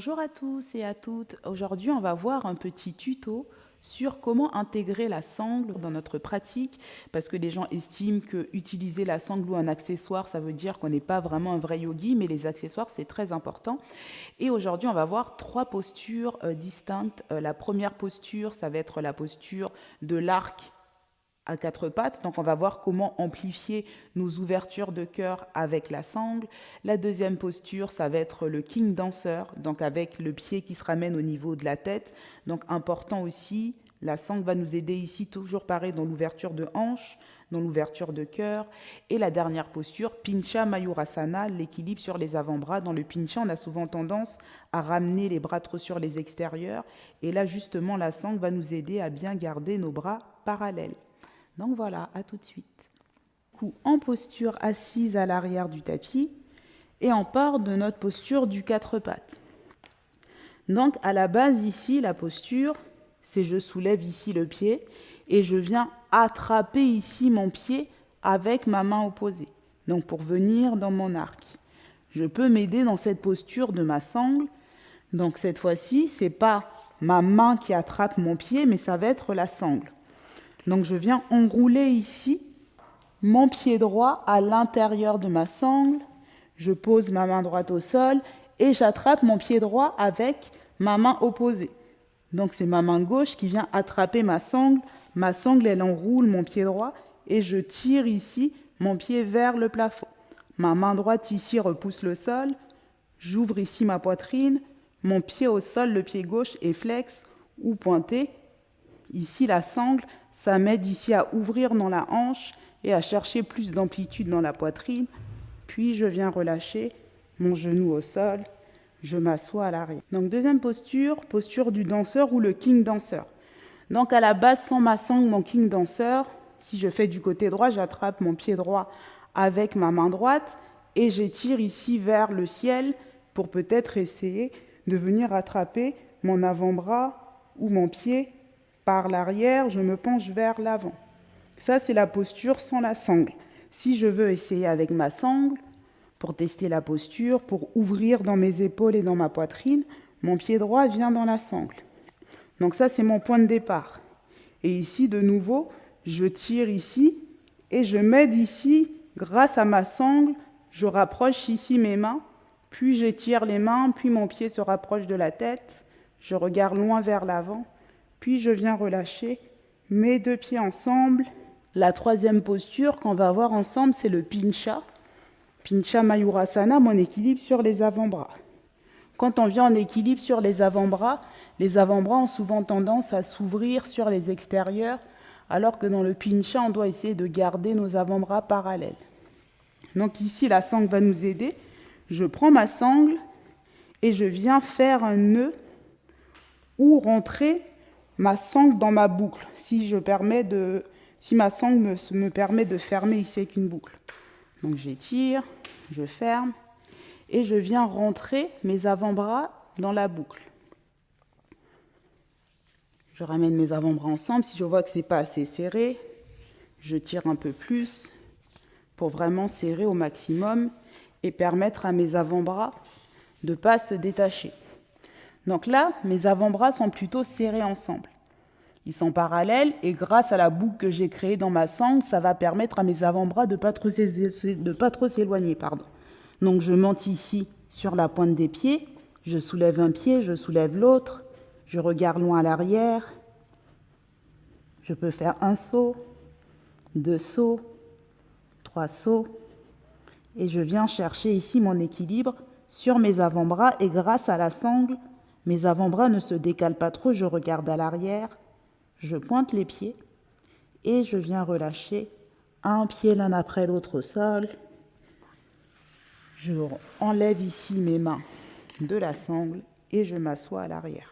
Bonjour à tous et à toutes. Aujourd'hui, on va voir un petit tuto sur comment intégrer la sangle dans notre pratique, parce que les gens estiment que utiliser la sangle ou un accessoire, ça veut dire qu'on n'est pas vraiment un vrai yogi, mais les accessoires, c'est très important. Et aujourd'hui, on va voir trois postures distinctes. La première posture, ça va être la posture de l'arc à quatre pattes. Donc, on va voir comment amplifier nos ouvertures de cœur avec la sangle. La deuxième posture, ça va être le king dancer, donc avec le pied qui se ramène au niveau de la tête. Donc, important aussi, la sangle va nous aider ici, toujours pareil, dans l'ouverture de hanche, dans l'ouverture de cœur. Et la dernière posture, Pincha Mayurasana, l'équilibre sur les avant-bras. Dans le Pincha, on a souvent tendance à ramener les bras trop sur les extérieurs. Et là, justement, la sangle va nous aider à bien garder nos bras parallèles. Donc voilà, à tout de suite. En posture assise à l'arrière du tapis et on part de notre posture du quatre pattes. Donc à la base ici, la posture, c'est je soulève ici le pied et je viens attraper ici mon pied avec ma main opposée. Donc pour venir dans mon arc. Je peux m'aider dans cette posture de ma sangle. Donc cette fois-ci, c'est pas ma main qui attrape mon pied, mais ça va être la sangle. Donc je viens enrouler ici mon pied droit à l'intérieur de ma sangle. Je pose ma main droite au sol et j'attrape mon pied droit avec ma main opposée. Donc c'est ma main gauche qui vient attraper ma sangle. Ma sangle, elle enroule mon pied droit et je tire ici mon pied vers le plafond. Ma main droite ici repousse le sol. J'ouvre ici ma poitrine. Mon pied au sol, le pied gauche est flex ou pointé. Ici, la sangle, ça m'aide ici à ouvrir dans la hanche et à chercher plus d'amplitude dans la poitrine. Puis, je viens relâcher mon genou au sol. Je m'assois à l'arrière. Donc, deuxième posture, posture du danseur ou le king dancer. Donc, à la base, sans ma sangle, mon king dancer, si je fais du côté droit, j'attrape mon pied droit avec ma main droite et j'étire ici vers le ciel pour peut-être essayer de venir attraper mon avant-bras ou mon pied par l'arrière, je me penche vers l'avant. Ça, c'est la posture sans la sangle. Si je veux essayer avec ma sangle, pour tester la posture, pour ouvrir dans mes épaules et dans ma poitrine, mon pied droit vient dans la sangle. Donc ça, c'est mon point de départ. Et ici, de nouveau, je tire ici et je m'aide ici, grâce à ma sangle, je rapproche ici mes mains, puis j'étire les mains, puis mon pied se rapproche de la tête, je regarde loin vers l'avant, puis je viens relâcher mes deux pieds ensemble. La troisième posture qu'on va avoir ensemble, c'est le Pincha. Pincha Mayurasana, mon équilibre sur les avant-bras. Quand on vient en équilibre sur les avant-bras ont souvent tendance à s'ouvrir sur les extérieurs, alors que dans le Pincha, on doit essayer de garder nos avant-bras parallèles. Donc ici, la sangle va nous aider. Je prends ma sangle et je viens faire un nœud ou rentrer ma sangle dans ma boucle, si ma sangle me permet de fermer ici avec une boucle. Donc j'étire, je ferme, et je viens rentrer mes avant-bras dans la boucle. Je ramène mes avant-bras ensemble. Si je vois que ce n'est pas assez serré, je tire un peu plus pour vraiment serrer au maximum et permettre à mes avant-bras de ne pas se détacher. Donc là, mes avant-bras sont plutôt serrés ensemble. Ils sont parallèles et grâce à la boucle que j'ai créée dans ma sangle, ça va permettre à mes avant-bras de ne pas trop s'éloigner. Donc je monte ici sur la pointe des pieds, je soulève un pied, je soulève l'autre, je regarde loin à l'arrière. Je peux faire un saut, 2 sauts, 3 sauts. Et je viens chercher ici mon équilibre sur mes avant-bras et grâce à la sangle, mes avant-bras ne se décalent pas trop, je regarde à l'arrière, je pointe les pieds et je viens relâcher un pied l'un après l'autre au sol. Je enlève ici mes mains de la sangle et je m'assois à l'arrière.